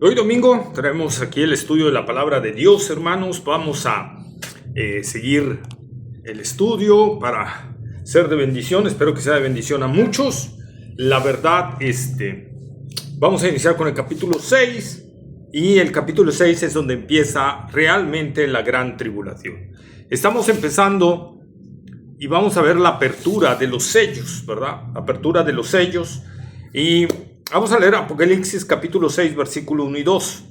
Hoy domingo traemos aquí el estudio de la palabra de Dios, hermanos. Vamos a seguir el estudio para ser de bendición. Espero que sea de bendición a muchos. La verdad, vamos a iniciar con el capítulo 6 y el capítulo 6 es donde empieza realmente la gran tribulación. Estamos empezando y vamos a ver la apertura de los sellos, ¿verdad? Apertura de los sellos y vamos a leer Apocalipsis capítulo 6, versículo 1 y 2.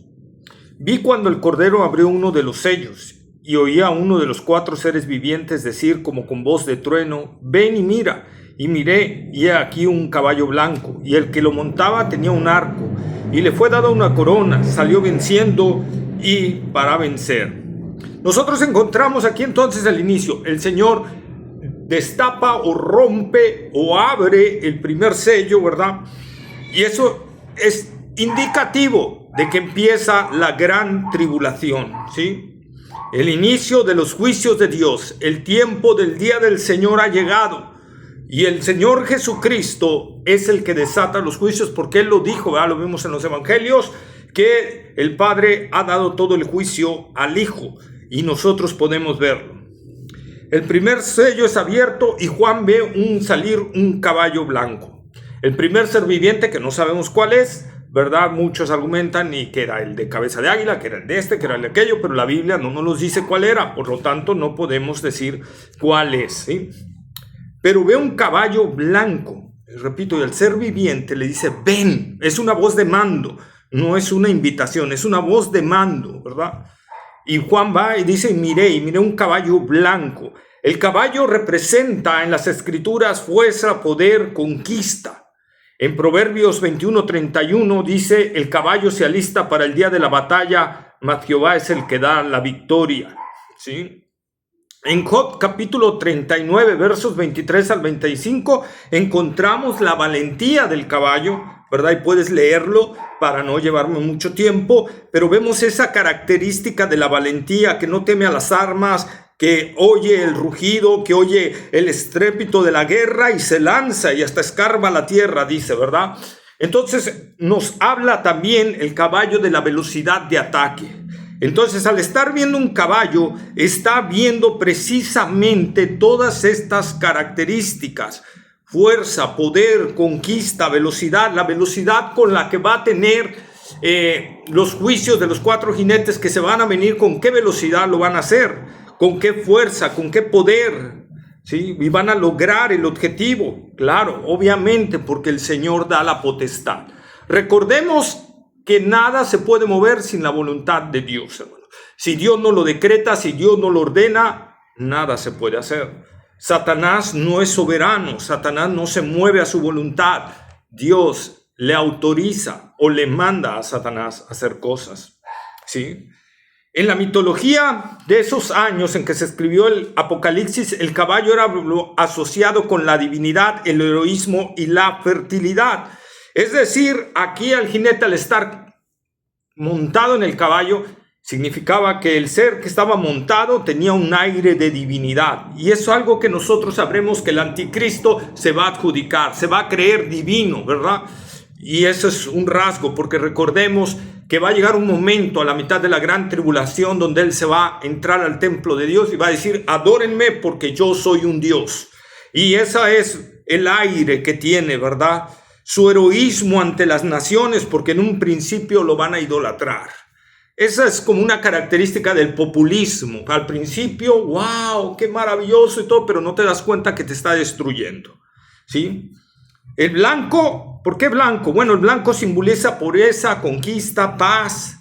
Vi cuando el Cordero abrió uno de los sellos y oía a uno de los cuatro seres vivientes decir como con voz de trueno: ven y mira. Y miré, y he aquí un caballo blanco, y el que lo montaba tenía un arco, y le fue dada una corona, salió venciendo y para vencer. Nosotros encontramos aquí entonces el inicio. El Señor destapa o rompe o abre el primer sello, ¿verdad? Y eso es indicativo de que empieza la gran tribulación, ¿sí? El inicio de los juicios de Dios, el tiempo del día del Señor ha llegado. Y el Señor Jesucristo es el que desata los juicios, porque Él lo dijo, ¿verdad? Lo vimos en los evangelios, que el Padre ha dado todo el juicio al Hijo, y nosotros podemos verlo. El primer sello es abierto y Juan ve salir un caballo blanco. El primer ser viviente, que no sabemos cuál es, ¿verdad? Muchos argumentan y que era el de cabeza de águila, que era el de que era el de aquello, pero la Biblia no nos dice cuál era, por lo tanto no podemos decir cuál es, ¿sí? Pero ve un caballo blanco, repito, y el ser viviente le dice: ven. Es una voz de mando, no es una invitación, es una voz de mando, ¿verdad? Y Juan va y dice: y miré un caballo blanco. El caballo representa en las escrituras fuerza, poder, conquista. En Proverbios 21:31 dice: el caballo se alista para el día de la batalla, mas Jehová es el que da la victoria, ¿sí? En Job capítulo 39, versos 23 al 25, encontramos la valentía del caballo, ¿verdad? Y puedes leerlo para no llevarme mucho tiempo, pero vemos esa característica de la valentía, que no teme a las armas, que oye el rugido, que oye el estrépito de la guerra y se lanza y hasta escarba la tierra, dice, ¿verdad? Entonces nos habla también el caballo de la velocidad de ataque. Entonces, al estar viendo un caballo, está viendo precisamente todas estas características: fuerza, poder, conquista, velocidad, la velocidad con la que va a tener los juicios de los cuatro jinetes que se van a venir, con qué velocidad lo van a hacer, con qué fuerza, con qué poder, ¿sí? Y van a lograr el objetivo, claro, obviamente, porque el Señor da la potestad. Recordemos que nada se puede mover sin la voluntad de Dios, hermano. Si Dios no lo decreta, si Dios no lo ordena, nada se puede hacer. Satanás no es soberano, Satanás no se mueve a su voluntad. Dios le autoriza o le manda a Satanás a hacer cosas, ¿sí? En la mitología de esos años en que se escribió el Apocalipsis, el caballo era asociado con la divinidad, el heroísmo y la fertilidad. Es decir, aquí al jinete, al estar montado en el caballo, significaba que el ser que estaba montado tenía un aire de divinidad. Y eso es algo que nosotros sabremos que el anticristo se va a adjudicar, se va a creer divino, ¿verdad? Y eso es un rasgo, porque recordemos que va a llegar un momento a la mitad de la gran tribulación donde él se va a entrar al templo de Dios y va a decir: adórenme porque yo soy un Dios. Y ese es el aire que tiene, ¿verdad? Su heroísmo ante las naciones, porque en un principio lo van a idolatrar. Esa es como una característica del populismo. Al principio, wow, qué maravilloso y todo, pero no te das cuenta que te está destruyendo, ¿sí? El blanco, ¿por qué blanco? Bueno, el blanco simboliza pureza, conquista, paz,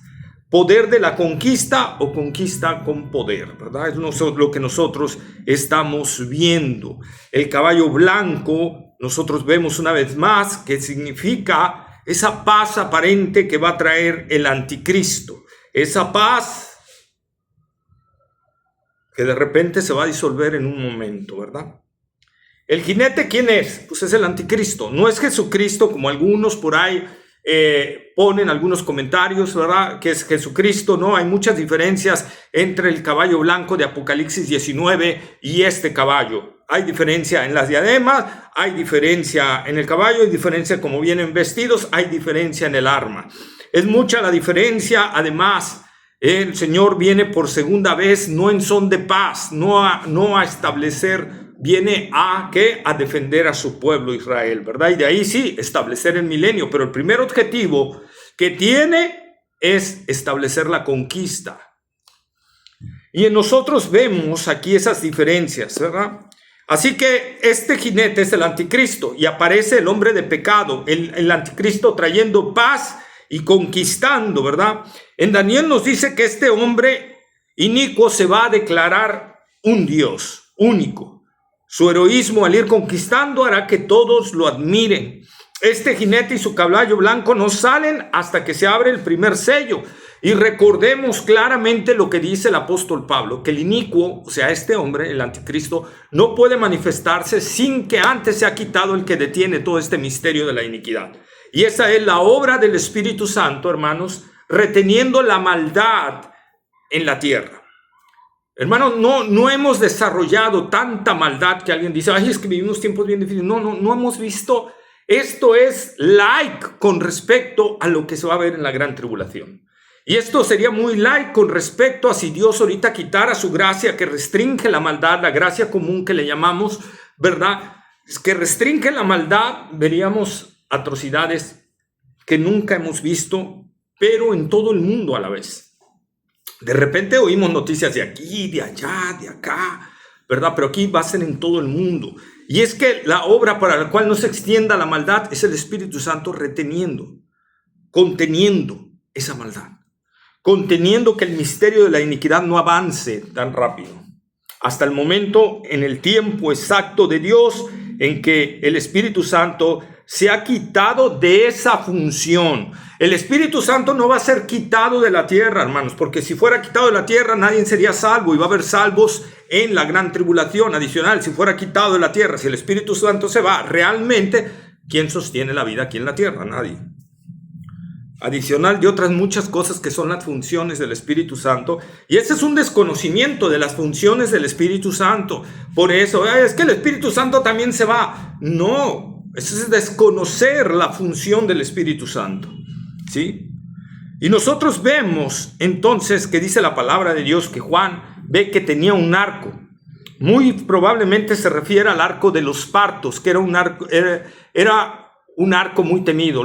poder de la conquista o conquista con poder, ¿verdad? Es lo que nosotros estamos viendo. El caballo blanco, nosotros vemos una vez más que significa esa paz aparente que va a traer el anticristo. Esa paz que de repente se va a disolver en un momento, ¿verdad? El jinete, ¿quién es? Pues es el anticristo. No es Jesucristo, como algunos por ahí ponen algunos comentarios, ¿verdad? Que es Jesucristo. No, hay muchas diferencias entre el caballo blanco de Apocalipsis 19 y este caballo. Hay diferencia en las diademas, hay diferencia en el caballo, hay diferencia como vienen vestidos, hay diferencia en el arma. Es mucha la diferencia. Además, el Señor viene por segunda vez, no en son de paz, no a establecer, viene a ¿qué? A defender a su pueblo Israel, ¿verdad? Y de ahí sí, establecer el milenio, pero el primer objetivo que tiene es establecer la conquista. Y en nosotros vemos aquí esas diferencias, ¿verdad? Así que este jinete es el anticristo y aparece el hombre de pecado, el anticristo trayendo paz y conquistando, ¿verdad? En Daniel nos dice que este hombre inicuo se va a declarar un Dios único. Su heroísmo al ir conquistando hará que todos lo admiren. Este jinete y su caballo blanco no salen hasta que se abre el primer sello. Y recordemos claramente lo que dice el apóstol Pablo, que el inicuo, o sea, este hombre, el anticristo, no puede manifestarse sin que antes se ha quitado el que detiene todo este misterio de la iniquidad. Y esa es la obra del Espíritu Santo, hermanos, reteniendo la maldad en la tierra. Hermanos, no hemos desarrollado tanta maldad que alguien dice, ay, es que vivimos tiempos bien difíciles. No hemos visto. Esto es light con respecto a lo que se va a ver en la gran tribulación. Y esto sería muy light con respecto a si Dios ahorita quitara su gracia que restringe la maldad, la gracia común que le llamamos, ¿verdad? Es que restringe la maldad, veríamos atrocidades que nunca hemos visto, pero en todo el mundo a la vez. De repente oímos noticias de aquí, de allá, de acá, ¿verdad? Pero aquí va a ser en todo el mundo. Y es que la obra para la cual no se extienda la maldad es el Espíritu Santo reteniendo, conteniendo esa maldad. Conteniendo que el misterio de la iniquidad no avance tan rápido. Hasta el momento, en el tiempo exacto de Dios, en que el Espíritu Santo se ha quitado de esa función. El Espíritu Santo no va a ser quitado de la tierra, hermanos, porque si fuera quitado de la tierra, nadie sería salvo y va a haber salvos en la gran tribulación adicional. Si fuera quitado de la tierra, si el Espíritu Santo se va, realmente, ¿quién sostiene la vida aquí en la tierra? Nadie. Adicional de otras muchas cosas que son las funciones del Espíritu Santo. Y ese es un desconocimiento de las funciones del Espíritu Santo. Por eso, es que el Espíritu Santo también se va. No, eso es desconocer la función del Espíritu Santo. ¿Sí? Y nosotros vemos entonces que dice la palabra de Dios que Juan ve que tenía un arco. Muy probablemente se refiere al arco de los partos, que era un arco muy temido.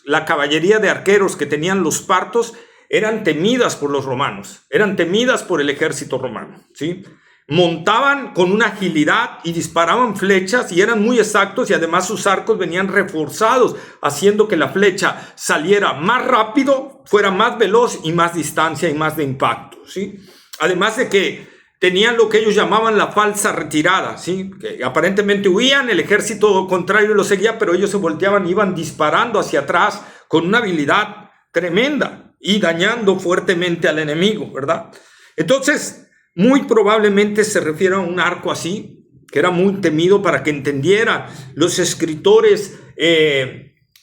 La caballería de arqueros que tenían los partos eran temidas por los romanos, eran temidas por el ejército romano, ¿sí? Montaban con una agilidad y disparaban flechas y eran muy exactos y además sus arcos venían reforzados, haciendo que la flecha saliera más rápido, fuera más veloz y más distancia y más de impacto, ¿sí? Además de que tenían lo que ellos llamaban la falsa retirada, ¿sí? Que aparentemente huían, el ejército contrario los seguía, pero ellos se volteaban, iban disparando hacia atrás con una habilidad tremenda y dañando fuertemente al enemigo, ¿verdad? Entonces, muy probablemente se refiere a un arco así, que era muy temido para que entendieran los escritores,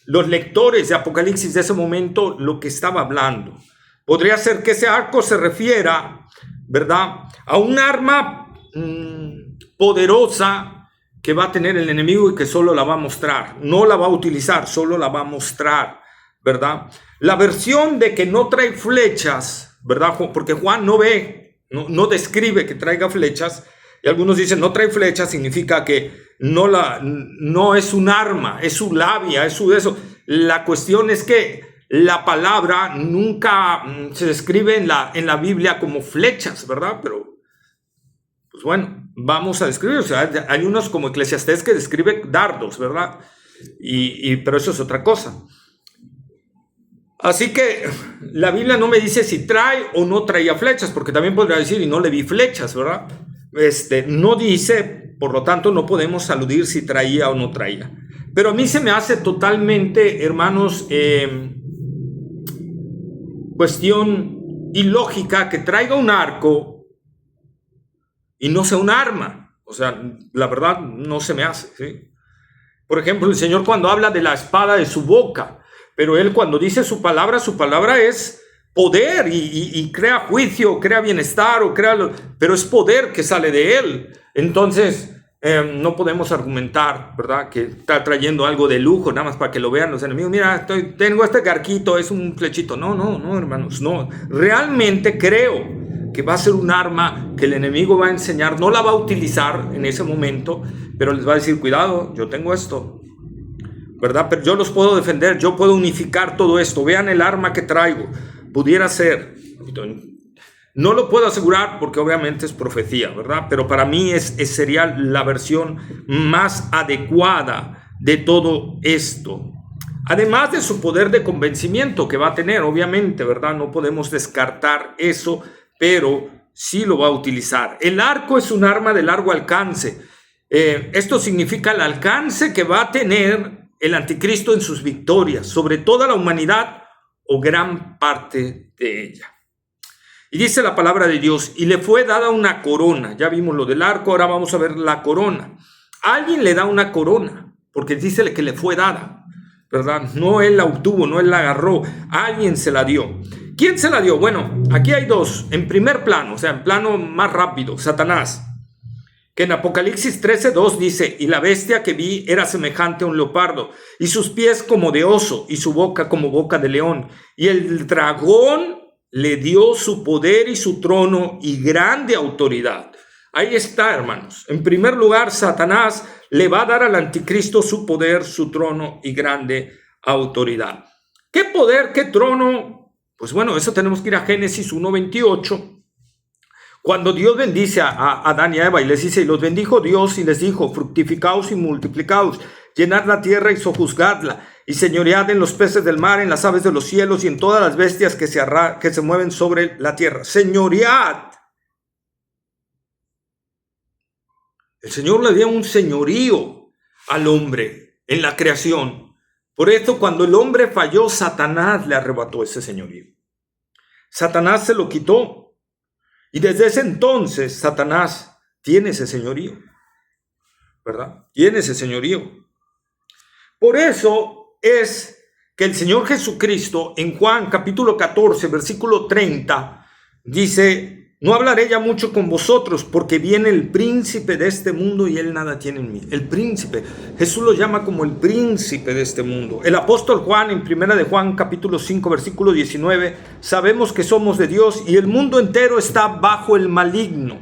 los lectores de Apocalipsis de ese momento lo que estaba hablando. Podría ser que ese arco se refiera, ¿verdad?, a un arma poderosa que va a tener el enemigo y que solo la va a mostrar. No la va a utilizar, solo la va a mostrar, ¿verdad? La versión de que no trae flechas, ¿verdad? Porque Juan no describe que traiga flechas. Y algunos dicen no trae flechas, significa que no es un arma, es su labia, es su eso. La cuestión es que la palabra nunca se describe en la Biblia como flechas, ¿verdad? Pero, pues bueno, vamos a describir. O sea, hay unos como Eclesiastés que describe dardos, ¿verdad? Pero eso es otra cosa. Así que la Biblia no me dice si trae o no traía flechas, porque también podría decir, y no le vi flechas, ¿verdad? No dice, por lo tanto, no podemos aludir si traía o no traía. Pero a mí se me hace totalmente, hermanos, cuestión ilógica que traiga un arco y no sea un arma. O sea, la verdad no se me hace, ¿sí? Por ejemplo, el Señor cuando habla de la espada de su boca, pero Él cuando dice su palabra es poder y crea juicio, crea bienestar, pero es poder que sale de Él. Entonces, No podemos argumentar, ¿verdad?, que está trayendo algo de lujo, nada más para que lo vean los enemigos. Mira, tengo este garquito, es un flechito. No, hermanos, no. Realmente creo que va a ser un arma que el enemigo va a enseñar, no la va a utilizar en ese momento, pero les va a decir, cuidado, yo tengo esto, ¿verdad? Pero yo los puedo defender, yo puedo unificar todo esto. Vean el arma que traigo. Pudiera ser, no lo puedo asegurar porque obviamente es profecía, ¿verdad? Pero para mí sería la versión más adecuada de todo esto. Además de su poder de convencimiento que va a tener, obviamente, ¿verdad? No podemos descartar eso, pero sí lo va a utilizar. El arco es un arma de largo alcance. Esto significa el alcance que va a tener el anticristo en sus victorias sobre toda la humanidad o gran parte de ella. Y dice la palabra de Dios, y le fue dada una corona. Ya vimos lo del arco, ahora vamos a ver la corona. Alguien le da una corona, porque dice que le fue dada, ¿verdad? No él la obtuvo, no él la agarró, alguien se la dio. ¿Quién se la dio? Bueno, aquí hay dos. En primer plano, o sea, en plano más rápido, Satanás. Que en Apocalipsis 13:2 dice, y la bestia que vi era semejante a un leopardo, y sus pies como de oso, y su boca como boca de león. Y el dragón le dio su poder y su trono y grande autoridad. Ahí está, hermanos. En primer lugar, Satanás le va a dar al anticristo su poder, su trono y grande autoridad. ¿Qué poder, qué trono? Pues bueno, eso tenemos que ir a Génesis 1:28. Cuando Dios bendice a Adán y a Eva y les dice, y los bendijo Dios y les dijo, fructificaos y multiplicaos, llenad la tierra y sojuzgadla, y señoread en los peces del mar, en las aves de los cielos y en todas las bestias que se mueven sobre la tierra. Señoread. El Señor le dio un señorío al hombre en la creación. Por eso cuando el hombre falló, Satanás le arrebató ese señorío. Satanás se lo quitó. Y desde ese entonces Satanás tiene ese señorío, ¿verdad? Tiene ese señorío. Por eso es que el Señor Jesucristo en Juan capítulo 14, versículo 30, dice, no hablaré ya mucho con vosotros porque viene el príncipe de este mundo y él nada tiene en mí. El príncipe, Jesús lo llama como el príncipe de este mundo. El apóstol Juan en primera de Juan capítulo 5 versículo 19, sabemos que somos de Dios y el mundo entero está bajo el maligno,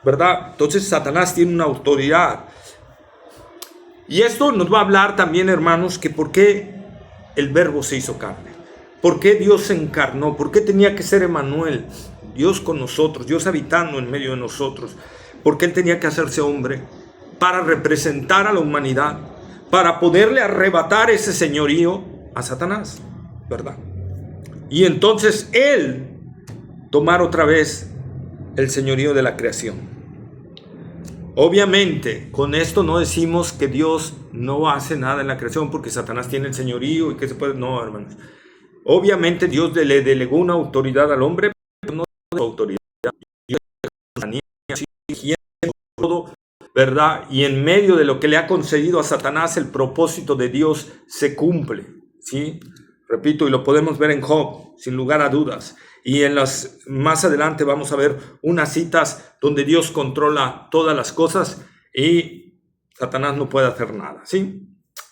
¿verdad? Entonces Satanás tiene una autoridad. Y esto nos va a hablar también, hermanos, que por qué el verbo se hizo carne. ¿Por qué Dios se encarnó? ¿Por qué tenía que ser Emmanuel? Dios con nosotros, Dios habitando en medio de nosotros. ¿Por qué Él tenía que hacerse hombre? Para representar a la humanidad, para poderle arrebatar ese señorío a Satanás, ¿verdad? Y entonces Él tomar otra vez el señorío de la creación. Obviamente, con esto no decimos que Dios no hace nada en la creación porque Satanás tiene el señorío y que se puede... No, hermanos. Obviamente Dios le delegó una autoridad al hombre, pero no autoridad. Dios todo, ¿verdad? Y en medio de lo que le ha concedido a Satanás, el propósito de Dios se cumple, ¿sí? Repito, y lo podemos ver en Job, sin lugar a dudas. Y más adelante vamos a ver unas citas donde Dios controla todas las cosas y Satanás no puede hacer nada, ¿sí?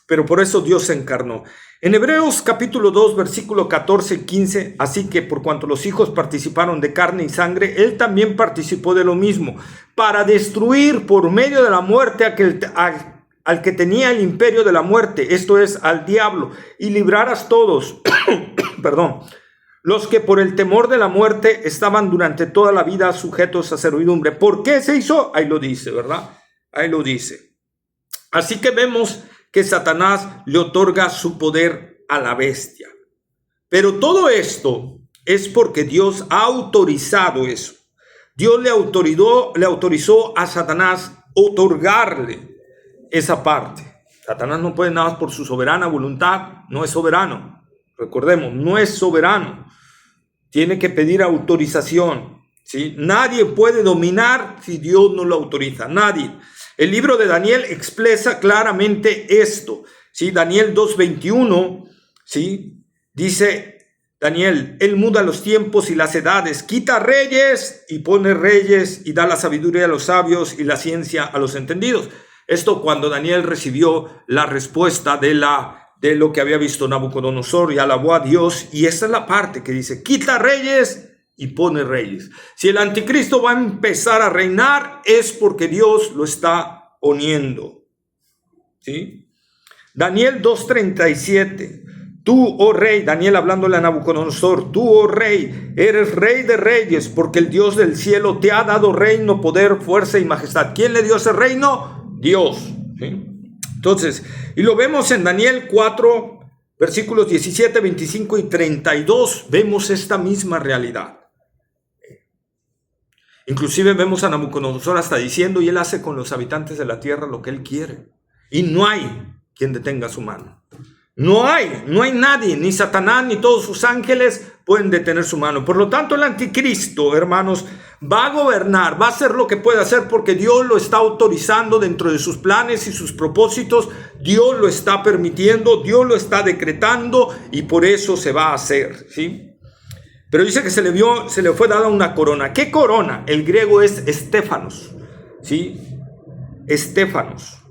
Pero por eso Dios se encarnó. En Hebreos capítulo 2, versículo 14 y 15, así que por cuanto los hijos participaron de carne y sangre, Él también participó de lo mismo, para destruir por medio de la muerte al que tenía el imperio de la muerte, esto es, al diablo, y librarás todos, perdón, los que por el temor de la muerte estaban durante toda la vida sujetos a servidumbre. ¿Por qué se hizo? Ahí lo dice, ¿verdad? Ahí lo dice. Así que vemos que Satanás le otorga su poder a la bestia. Pero todo esto es porque Dios ha autorizado eso. Dios le autorizó a Satanás otorgarle esa parte. Satanás no puede nada más por su soberana voluntad, no es soberano. Recordemos, no es soberano. Tiene que pedir autorización, ¿sí? Nadie puede dominar si Dios no lo autoriza, nadie. El libro de Daniel expresa claramente esto, ¿sí? Daniel 2:21, ¿sí? Dice Daniel, Él muda los tiempos y las edades, quita reyes y pone reyes y da la sabiduría a los sabios y la ciencia a los entendidos. Esto cuando Daniel recibió la respuesta de lo que había visto Nabucodonosor y alabó a Dios. Y esta es la parte que dice, quita reyes y pone reyes. Si el anticristo va a empezar a reinar, es porque Dios lo está poniendo. ¿Sí? Daniel 2:37. Tú, oh rey, Daniel hablándole a Nabucodonosor, tú, oh rey, eres rey de reyes, porque el Dios del cielo te ha dado reino, poder, fuerza y majestad. ¿Quién le dio ese reino? Dios. ¿Sí? Entonces, y lo vemos en Daniel 4, versículos 17, 25 y 32, vemos esta misma realidad. Inclusive vemos a Nabucodonosor hasta diciendo, y él hace con los habitantes de la tierra lo que él quiere. Y no hay quien detenga su mano. No hay nadie, ni Satanás, ni todos sus ángeles pueden detener su mano. Por lo tanto, el anticristo, hermanos, va a gobernar, va a hacer lo que puede hacer porque Dios lo está autorizando dentro de sus planes y sus propósitos. Dios lo está permitiendo, Dios lo está decretando y por eso se va a hacer, ¿sí? Pero dice que se le fue dada una corona. ¿Qué corona? El griego es estéfanos, ¿sí? Estéfanos.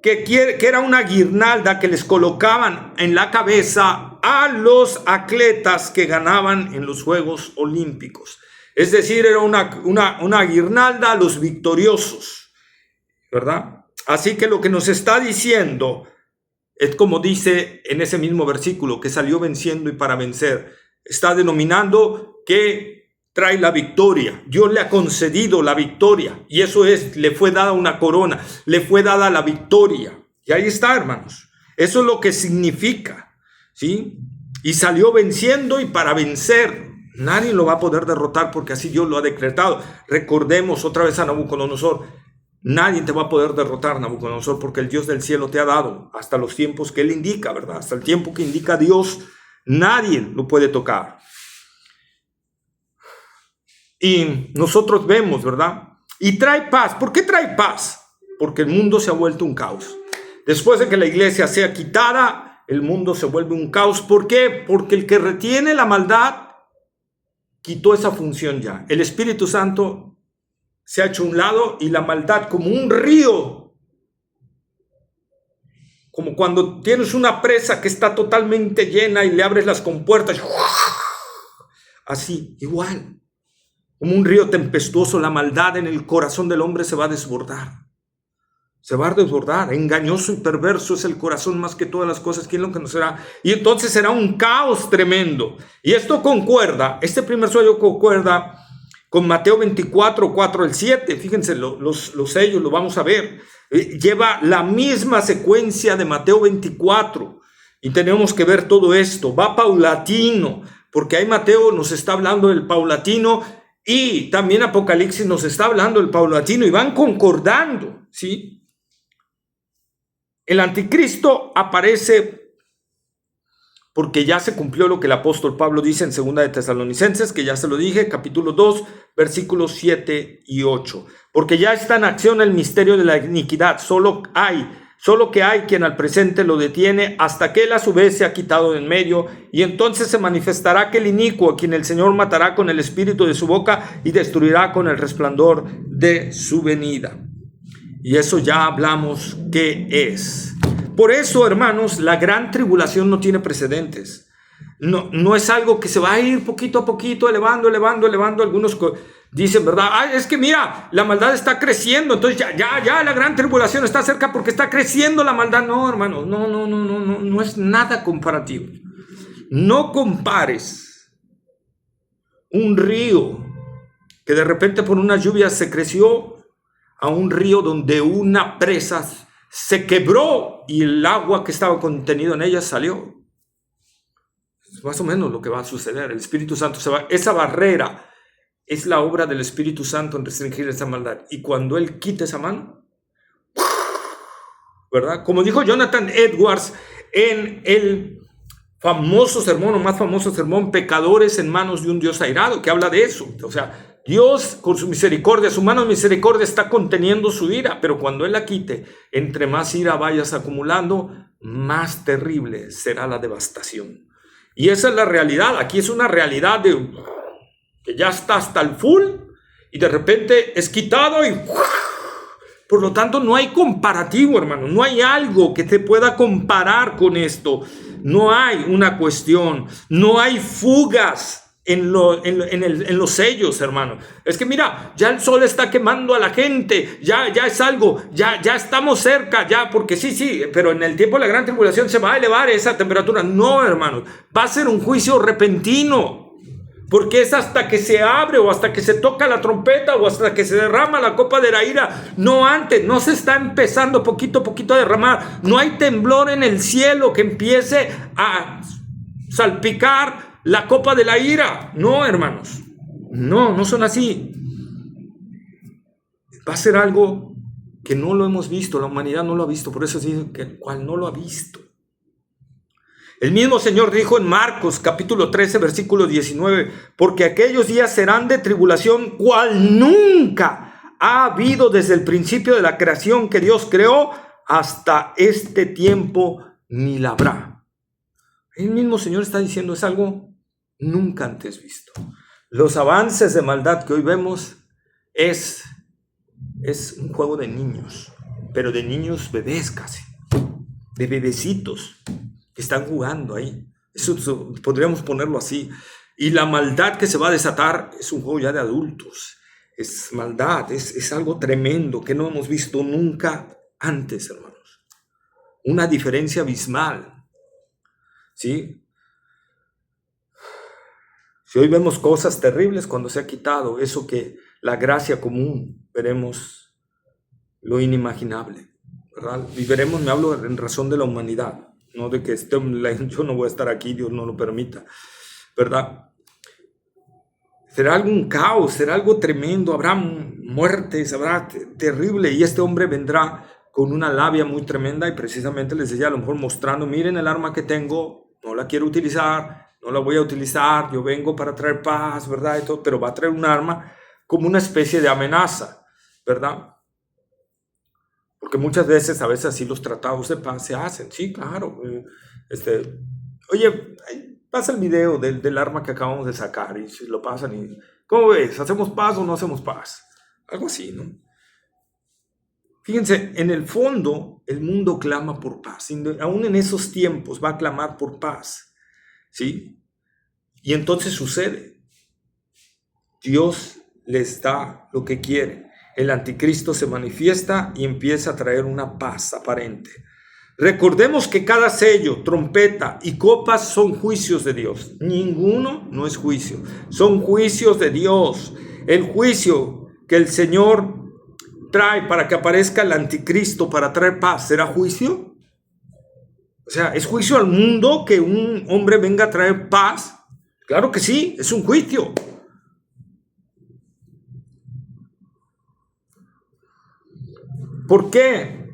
Que era una guirnalda que les colocaban en la cabeza a los atletas que ganaban en los Juegos Olímpicos. Es decir, era una guirnalda a los victoriosos, ¿verdad? Así que lo que nos está diciendo es como dice en ese mismo versículo, que salió venciendo y para vencer. Está denominando que trae la victoria. Dios le ha concedido la victoria y eso es, le fue dada una corona, le fue dada la victoria. Y ahí está, hermanos. Eso es lo que significa, ¿sí? Y salió venciendo y para vencer. Nadie lo va a poder derrotar porque así Dios lo ha decretado. Recordemos otra vez a Nabucodonosor. Nadie te va a poder derrotar, Nabucodonosor, porque el Dios del cielo te ha dado hasta los tiempos que Él indica, ¿verdad? Hasta el tiempo que indica Dios, nadie lo puede tocar. Y nosotros vemos, ¿verdad? Y trae paz. ¿Por qué trae paz? Porque el mundo se ha vuelto un caos. Después de que la iglesia sea quitada, el mundo se vuelve un caos. ¿Por qué? Porque el que retiene la maldad quitó esa función ya. El Espíritu Santo se ha hecho a un lado y la maldad como un río. Como cuando tienes una presa que está totalmente llena y le abres las compuertas. Así, igual. Como un río tempestuoso, la maldad en el corazón del hombre se va a desbordar. Se va a desbordar. Engañoso y perverso es el corazón más que todas las cosas. ¿Quién lo conocerá? Y entonces será un caos tremendo. Y esto concuerda, este primer sueño concuerda con Mateo 24, 4 al 7. Fíjense, los sellos lo vamos a ver. Lleva la misma secuencia de Mateo 24. Y tenemos que ver todo esto. Va paulatino, porque ahí Mateo nos está hablando del paulatino. Y también Apocalipsis nos está hablando del paulatino y van concordando, ¿sí? El anticristo aparece porque ya se cumplió lo que el apóstol Pablo dice en 2 de Tesalonicenses, que ya se lo dije, capítulo 2, versículos 7 y 8. Porque ya está en acción el misterio de la iniquidad, solo que hay quien al presente lo detiene hasta que él a su vez se ha quitado de en medio, y entonces se manifestará aquel inicuo a quien el Señor matará con el espíritu de su boca y destruirá con el resplandor de su venida. Y eso ya hablamos qué es. Por eso, hermanos, la gran tribulación no tiene precedentes. No es algo que se va a ir poquito a poquito, elevando. Algunos dicen, ¿verdad? Ay, es que mira, la maldad está creciendo, entonces ya la gran tribulación está cerca porque está creciendo la maldad. No, hermanos, no es nada comparativo. No compares un río que de repente por unas lluvias se creció a un río donde una presa se quebró y el agua que estaba contenido en ella salió. Es más o menos lo que va a suceder. El Espíritu Santo se va. Esa barrera es la obra del Espíritu Santo en restringir esa maldad. Y cuando Él quita esa mano, ¿verdad? Como dijo Jonathan Edwards en el famoso sermón, o más famoso sermón, Pecadores en manos de un Dios airado, que habla de eso. O sea, Dios con su misericordia, su mano de misericordia está conteniendo su ira, pero cuando Él la quite, entre más ira vayas acumulando, más terrible será la devastación. Y esa es la realidad. Aquí es una realidad de que ya está hasta el full y de repente es quitado y Por lo tanto, no hay comparativo, hermano. No hay algo que te pueda comparar con esto. No hay una cuestión. No hay fugas en los sellos, hermano. Es que mira, ya el sol está quemando a la gente. Ya es algo. Ya estamos cerca. Ya, porque sí. Pero en el tiempo de la gran tribulación se va a elevar esa temperatura. No, hermano. Va a ser un juicio repentino. Porque es hasta que se abre o hasta que se toca la trompeta o hasta que se derrama la copa de la ira. No antes, no se está empezando poquito a poquito a derramar. No hay temblor en el cielo que empiece a salpicar la copa de la ira. No, hermanos. No son así. Va a ser algo que no lo hemos visto. La humanidad no lo ha visto. Por eso dice que el cual no lo ha visto. El mismo Señor dijo en Marcos capítulo 13 versículo 19, porque aquellos días serán de tribulación cual nunca ha habido desde el principio de la creación que Dios creó hasta este tiempo ni la habrá. El mismo Señor está diciendo, es algo nunca antes visto. Los avances de maldad que hoy vemos es un juego de niños, pero de niños bebés casi, de bebecitos. Están jugando ahí. Eso podríamos ponerlo así. Y la maldad que se va a desatar es un juego ya de adultos. Es maldad, es algo tremendo que no hemos visto nunca antes, hermanos. Una diferencia abismal. ¿Sí? Si hoy vemos cosas terribles cuando se ha quitado eso que la gracia común, veremos lo inimaginable, ¿verdad? Y veremos, me hablo en razón de la humanidad. No de que yo no voy a estar aquí, Dios no lo permita, ¿verdad? Será algún caos, será algo tremendo, habrá muertes, habrá terrible, y este hombre vendrá con una labia muy tremenda y precisamente les decía, a lo mejor mostrando, miren el arma que tengo, no la quiero utilizar, no la voy a utilizar, yo vengo para traer paz, ¿verdad? Y todo, pero va a traer un arma como una especie de amenaza, ¿verdad? Porque muchas veces, a veces así los tratados de paz se hacen. Sí, claro. Oye, pasa el video del arma que acabamos de sacar y si lo pasan y... ¿Cómo ves? ¿Hacemos paz o no hacemos paz? Algo así, ¿no? Fíjense, en el fondo, el mundo clama por paz. Aún en esos tiempos va a clamar por paz. ¿Sí? Y entonces sucede. Dios les da lo que quiere. El anticristo se manifiesta y empieza a traer una paz aparente. Recordemos que cada sello, trompeta y copas son juicios de Dios. Ninguno no es juicio. Son juicios de Dios. El juicio que el Señor trae para que aparezca el anticristo para traer paz, ¿será juicio? O sea, ¿es juicio al mundo que un hombre venga a traer paz? Claro que sí, es un juicio. ¿Por qué?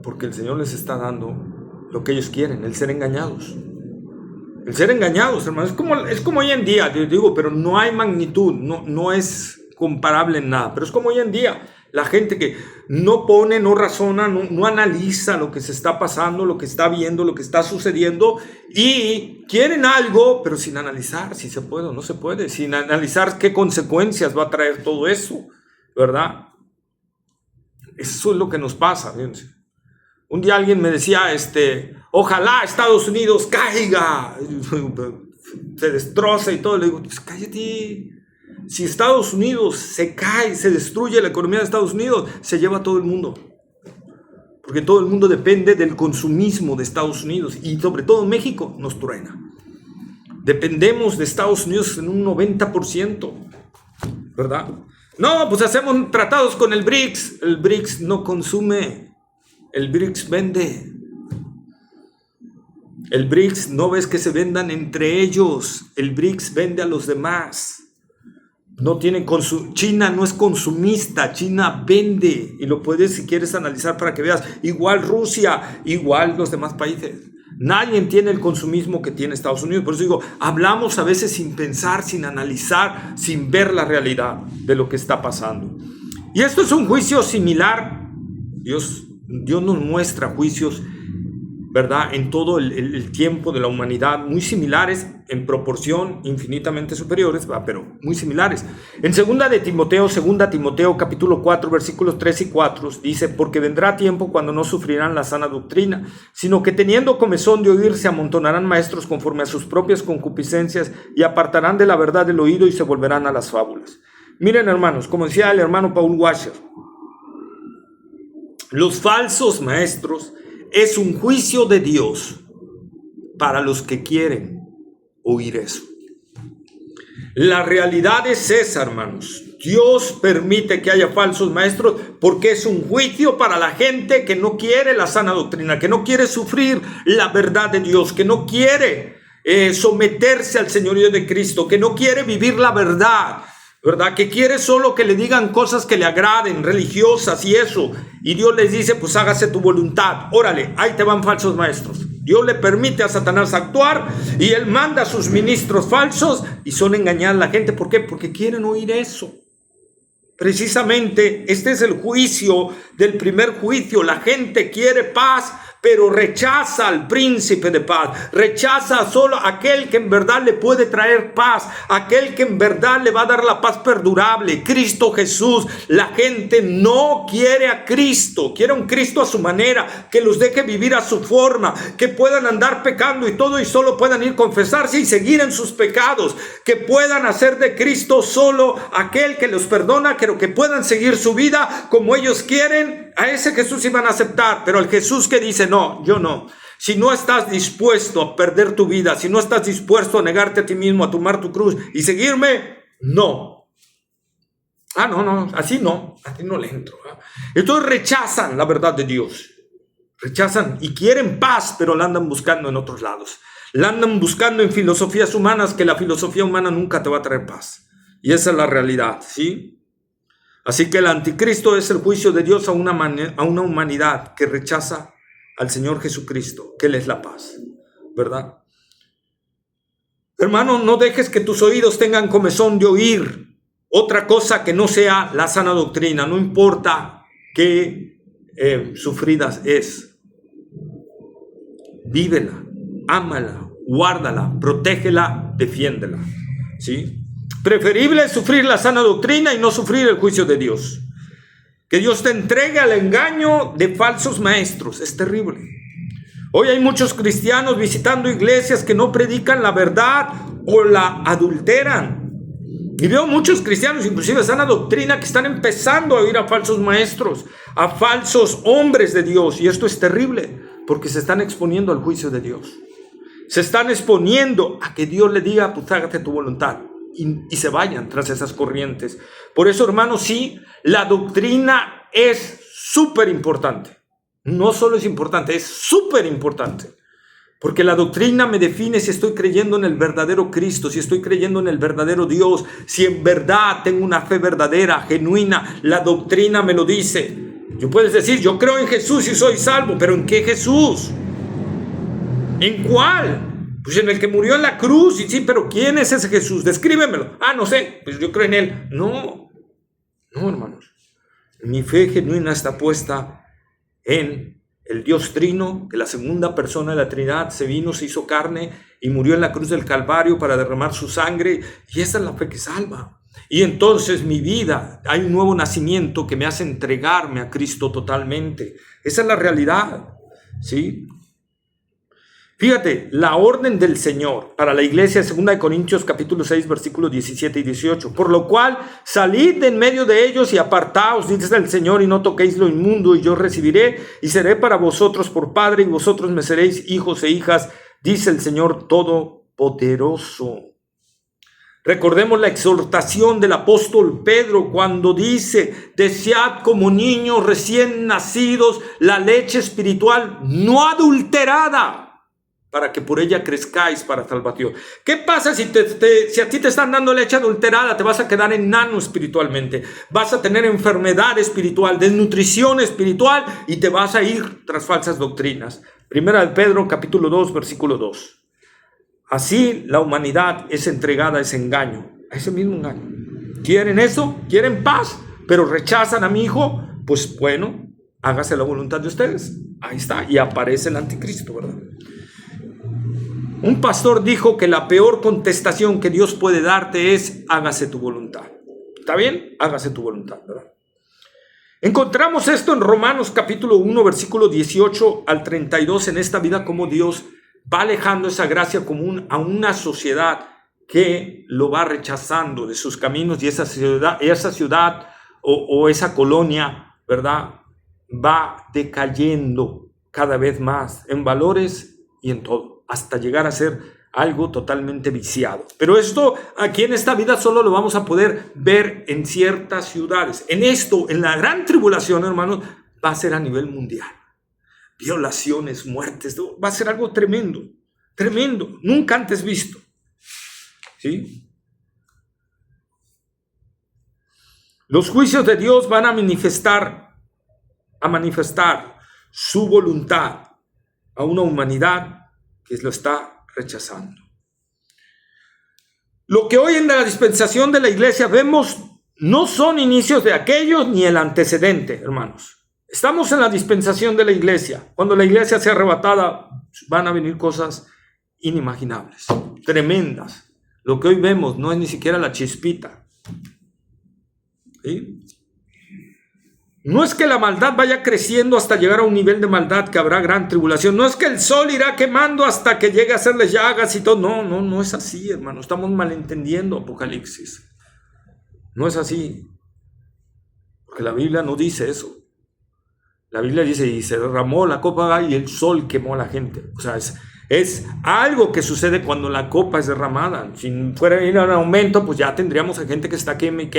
Porque el Señor les está dando lo que ellos quieren, el ser engañados. El ser engañados, hermanos, es como hoy en día, yo digo, pero no hay magnitud, no es comparable en nada, pero es como hoy en día, la gente que no pone, no razona, no analiza lo que se está pasando, lo que está viendo, lo que está sucediendo, y quieren algo, pero sin analizar si se puede o no se puede, sin analizar qué consecuencias va a traer todo eso, ¿verdad? Eso es lo que nos pasa, fíjense. Un día alguien me decía, ojalá Estados Unidos caiga, se destroza y todo. Le digo, pues cállate. Si Estados Unidos se cae, se destruye la economía de Estados Unidos, se lleva a todo el mundo. Porque todo el mundo depende del consumismo de Estados Unidos. Y sobre todo México nos truena. Dependemos de Estados Unidos en un 90%, ¿verdad? No, pues hacemos tratados con el BRICS. El BRICS no consume. El BRICS vende. El BRICS no ves que se vendan entre ellos. El BRICS vende a los demás. No tiene China no es consumista. China vende. Y lo puedes, si quieres, analizar para que veas. Igual Rusia, igual los demás países. Nadie tiene el consumismo que tiene Estados Unidos. Por eso digo, hablamos a veces sin pensar, sin analizar, sin ver la realidad de lo que está pasando. Y esto es un juicio similar. Dios nos muestra juicios ¿verdad? En todo el tiempo de la humanidad, muy similares en proporción, infinitamente superiores, ¿verdad? Pero muy similares. En 2 Timoteo capítulo 4, versículos 3 y 4, dice: porque vendrá tiempo cuando no sufrirán la sana doctrina, sino que teniendo comezón de oír, se amontonarán maestros conforme a sus propias concupiscencias y apartarán de la verdad el oído y se volverán a las fábulas. Miren, hermanos, como decía el hermano Paul Washer, los falsos maestros es un juicio de Dios para los que quieren oír eso. La realidad es esa, hermanos. Dios permite que haya falsos maestros porque es un juicio para la gente que no quiere la sana doctrina, que no quiere sufrir la verdad de Dios, que no quiere someterse al señorío de Cristo, que no quiere vivir la verdad, ¿verdad? Que quiere solo que le digan cosas que le agraden, religiosas y eso. Y Dios les dice: pues hágase tu voluntad. Órale, ahí te van falsos maestros. Dios le permite a Satanás actuar y él manda a sus ministros falsos y son engañar a la gente. ¿Por qué? Porque quieren oír eso. Precisamente este es el juicio del primer juicio. La gente quiere paz, pero rechaza al príncipe de paz, rechaza solo a aquel que en verdad le puede traer paz, aquel que en verdad le va a dar la paz perdurable, Cristo Jesús. La gente no quiere a Cristo, quiere un Cristo a su manera, que los deje vivir a su forma, que puedan andar pecando y todo y solo puedan ir a confesarse y seguir en sus pecados, que puedan hacer de Cristo solo aquel que los perdona, pero que puedan seguir su vida como ellos quieren. A ese Jesús iban a aceptar, pero al Jesús que dice: no, yo no. Si no estás dispuesto a perder tu vida, si no estás dispuesto a negarte a ti mismo, a tomar tu cruz y seguirme, no. No, así no le entro. Entonces rechazan la verdad de Dios. Rechazan y quieren paz, pero la andan buscando en otros lados. La andan buscando en filosofías humanas, que la filosofía humana nunca te va a traer paz. Y esa es la realidad, ¿sí? Así que el anticristo es el juicio de Dios a una humanidad que rechaza al Señor Jesucristo, que Él es la paz, ¿verdad? Hermano, no dejes que tus oídos tengan comezón de oír otra cosa que no sea la sana doctrina, no importa qué sufridas es. Vívela, ámala, guárdala, protégela, defiéndela, ¿sí? Preferible es sufrir la sana doctrina y no sufrir el juicio de Dios. Que Dios te entregue al engaño de falsos maestros. Es terrible. Hoy hay muchos cristianos visitando iglesias que no predican la verdad o la adulteran. Y veo muchos cristianos, inclusive de sana doctrina, que están empezando a oír a falsos maestros, a falsos hombres de Dios. Y esto es terrible porque se están exponiendo al juicio de Dios. Se están exponiendo a que Dios le diga: pues hágate tu voluntad. Y se vayan tras esas corrientes. Por eso, hermanos, sí, la doctrina es súper importante. No solo es importante, es súper importante. Porque la doctrina me define si estoy creyendo en el verdadero Cristo, si estoy creyendo en el verdadero Dios, si en verdad tengo una fe verdadera, genuina. La doctrina me lo dice. Yo puedes decir: yo creo en Jesús y soy salvo, pero ¿en qué Jesús? ¿En cuál? Pues en el que murió en la cruz. Y sí, pero ¿quién es ese Jesús? Descríbemelo. No sé, pues yo creo en él. No, hermanos. Mi fe genuina está puesta en el Dios Trino, que la segunda persona de la Trinidad se vino, se hizo carne y murió en la cruz del Calvario para derramar su sangre. Y esa es la fe que salva. Y entonces mi vida, hay un nuevo nacimiento que me hace entregarme a Cristo totalmente. Esa es la realidad, ¿sí? Fíjate, la orden del Señor para la iglesia de 2 Corintios capítulo 6, versículos 17 y 18. Por lo cual, salid de en medio de ellos y apartaos, dice el Señor, y no toquéis lo inmundo, y yo recibiré y seré para vosotros por Padre, y vosotros me seréis hijos e hijas, dice el Señor Todopoderoso. Recordemos la exhortación del apóstol Pedro cuando dice: desead como niños recién nacidos la leche espiritual no adulterada, para que por ella crezcáis para salvación. ¿Qué pasa si a ti te están dando leche adulterada? Te vas a quedar enano espiritualmente, vas a tener enfermedad espiritual, desnutrición espiritual, y te vas a ir tras falsas doctrinas. Primera de Pedro capítulo 2, versículo 2. Así la humanidad es entregada a ese engaño, a ese mismo engaño. ¿Quieren eso? ¿Quieren paz? Pero rechazan a mi Hijo. Pues bueno, hágase la voluntad de ustedes. Ahí está, y aparece el anticristo, ¿verdad? Un pastor dijo que la peor contestación que Dios puede darte es: hágase tu voluntad. ¿Está bien? Hágase tu voluntad, ¿verdad? Encontramos esto en Romanos capítulo 1, versículo 18 al 32, en esta vida, como Dios va alejando esa gracia común a una sociedad que lo va rechazando de sus caminos, y esa ciudad o esa colonia, ¿verdad?, va decayendo cada vez más en valores y en todo, hasta llegar a ser algo totalmente viciado. Pero esto aquí en esta vida solo lo vamos a poder ver en ciertas ciudades. En esto, en la gran tribulación, hermanos, va a ser a nivel mundial. Violaciones, muertes, va a ser algo tremendo, tremendo, nunca antes visto. ¿Sí? Los juicios de Dios van a manifestar su voluntad a una humanidad que lo está rechazando. Lo que hoy en la dispensación de la iglesia vemos no son inicios de aquellos ni el antecedente, hermanos. Estamos en la dispensación de la iglesia. Cuando la iglesia sea arrebatada, van a venir cosas inimaginables, tremendas. Lo que hoy vemos no es ni siquiera la chispita. ¿Sí? No es que la maldad vaya creciendo hasta llegar a un nivel de maldad que habrá gran tribulación. No es que el sol irá quemando hasta que llegue a hacerles llagas y todo. No es así, hermano. Estamos malentendiendo Apocalipsis. No es así. Porque la Biblia no dice eso. La Biblia dice: y se derramó la copa y el sol quemó a la gente. O sea, es algo que sucede cuando la copa es derramada. Si fuera a ir a un aumento, pues ya tendríamos a gente que está queme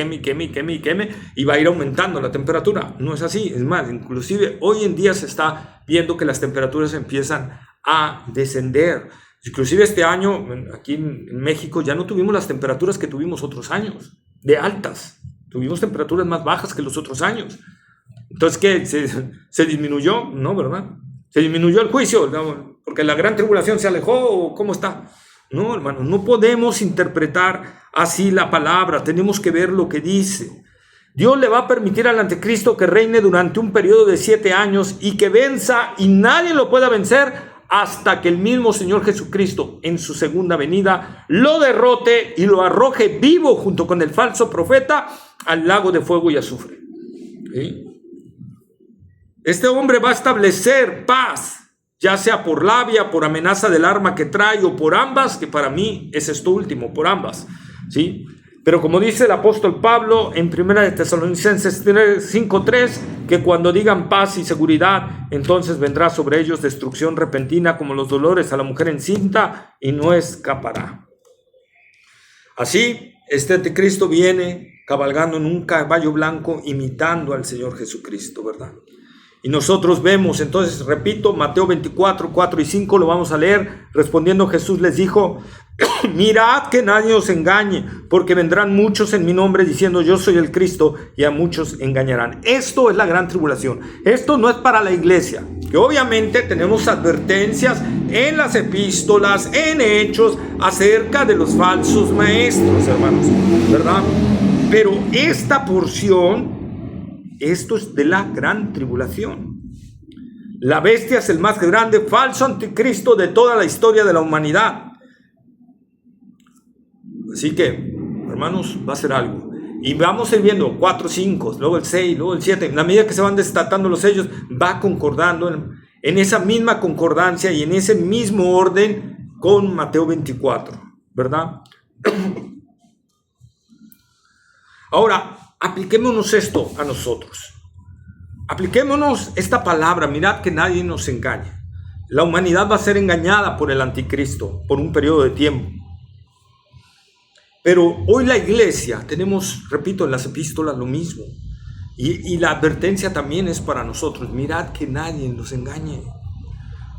y va a ir aumentando la temperatura. No es así. Es más, inclusive hoy en día se está viendo que las temperaturas empiezan a descender. Inclusive este año aquí en México ya no tuvimos las temperaturas que tuvimos otros años, de altas. Tuvimos temperaturas más bajas que los otros años. Entonces, ¿qué? ¿Se disminuyó? No, ¿verdad? ¿Se disminuyó el juicio? No, porque la gran tribulación se alejó, ¿o cómo está? No, hermano, no podemos interpretar así la palabra. Tenemos que ver lo que dice. Dios le va a permitir al anticristo que reine durante un periodo de 7 años y que venza, y nadie lo pueda vencer hasta que el mismo Señor Jesucristo en su segunda venida lo derrote y lo arroje vivo junto con el falso profeta al lago de fuego y azufre. ¿Sí? Este hombre va a establecer paz, ya sea por labia, por amenaza del arma que trae, o por ambas, que para mí es esto último, por ambas, ¿sí? Pero como dice el apóstol Pablo en 1 Tesalonicenses 5:3, que cuando digan paz y seguridad, entonces vendrá sobre ellos destrucción repentina como los dolores a la mujer encinta, y no escapará. Así, este anticristo viene cabalgando en un caballo blanco, imitando al Señor Jesucristo, ¿verdad? Y nosotros vemos, entonces, repito, Mateo 24, 4 y 5, lo vamos a leer. Respondiendo Jesús les dijo: mirad que nadie os engañe, porque vendrán muchos en mi nombre diciendo yo soy el Cristo, y a muchos engañarán. Esto es la gran tribulación. Esto no es para la iglesia, que obviamente tenemos advertencias en las epístolas, en Hechos, acerca de los falsos maestros, hermanos, ¿verdad? Pero esta porción, esto es de la gran tribulación. La bestia es el más grande falso anticristo de toda la historia de la humanidad. Así que, hermanos, va a ser algo. Y vamos a ir viendo 4, 5, luego el 6, luego el 7. En la medida que se van desatando los sellos, va concordando en esa misma concordancia y en ese mismo orden con Mateo 24, ¿verdad? Ahora, apliquémonos esto a nosotros. Apliquémonos esta palabra: mirad que nadie nos engañe. La humanidad va a ser engañada por el anticristo por un periodo de tiempo. Pero hoy la iglesia tenemos, repito, en las epístolas lo mismo. Y la advertencia también es para nosotros: mirad que nadie nos engañe.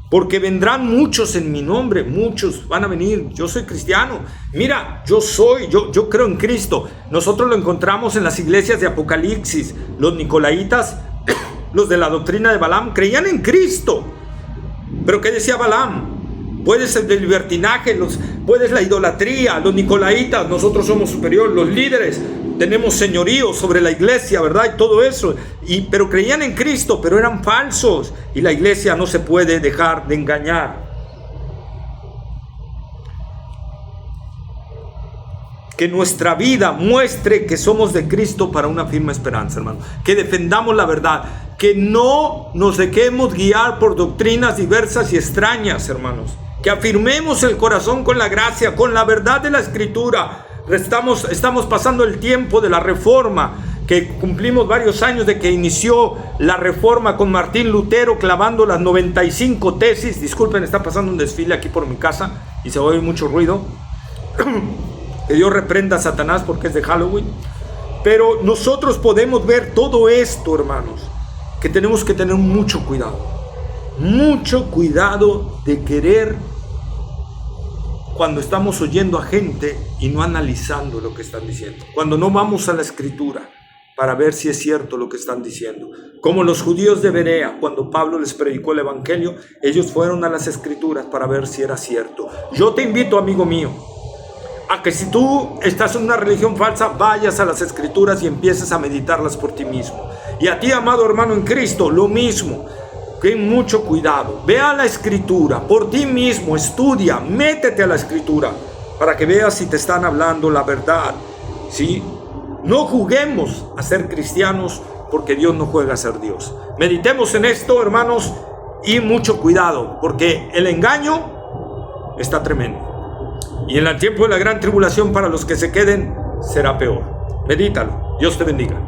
Porque vendrán muchos en mi nombre, muchos van a venir. Yo soy cristiano. Mira, yo creo en Cristo. Nosotros lo encontramos en las iglesias de Apocalipsis. Los nicolaitas, los de la doctrina de Balaam, creían en Cristo. Pero ¿qué decía Balaam? Puedes el del libertinaje, puedes la idolatría, los nicolaitas, nosotros somos superiores, los líderes. tenemos señorío sobre la iglesia, ¿verdad? Y todo eso. Pero creían en Cristo, pero eran falsos. Y la iglesia no se puede dejar de engañar. Que nuestra vida muestre que somos de Cristo para una firme esperanza, hermano. Que defendamos la verdad. Que no nos dejemos guiar por doctrinas diversas y extrañas, hermanos. Que afirmemos el corazón con la gracia, con la verdad de la Escritura. Estamos pasando el tiempo de la Reforma, que cumplimos varios años de que inició la Reforma con Martín Lutero clavando las 95 tesis. Disculpen, está pasando un desfile aquí por mi casa y se oye mucho ruido. Que Dios reprenda a Satanás porque es de Halloween. Pero nosotros podemos ver todo esto, hermanos, que tenemos que tener mucho cuidado. Mucho cuidado de querer, cuando estamos oyendo a gente y no analizando lo que están diciendo. Cuando no vamos a la Escritura para ver si es cierto lo que están diciendo. Como los judíos de Berea, cuando Pablo les predicó el Evangelio, ellos fueron a las Escrituras para ver si era cierto. Yo te invito, amigo mío, a que si tú estás en una religión falsa, vayas a las Escrituras y empieces a meditarlas por ti mismo. Y a ti, amado hermano en Cristo, lo mismo. Ten mucho cuidado. Ve a la Escritura por ti mismo, estudia, métete a la Escritura para que veas si te están hablando la verdad. ¿Sí? No juguemos a ser cristianos, porque Dios no juega a ser Dios. Meditemos en esto, hermanos, y mucho cuidado, porque el engaño está tremendo. Y en el tiempo de la gran tribulación, para los que se queden, será peor. Medítalo. Dios te bendiga.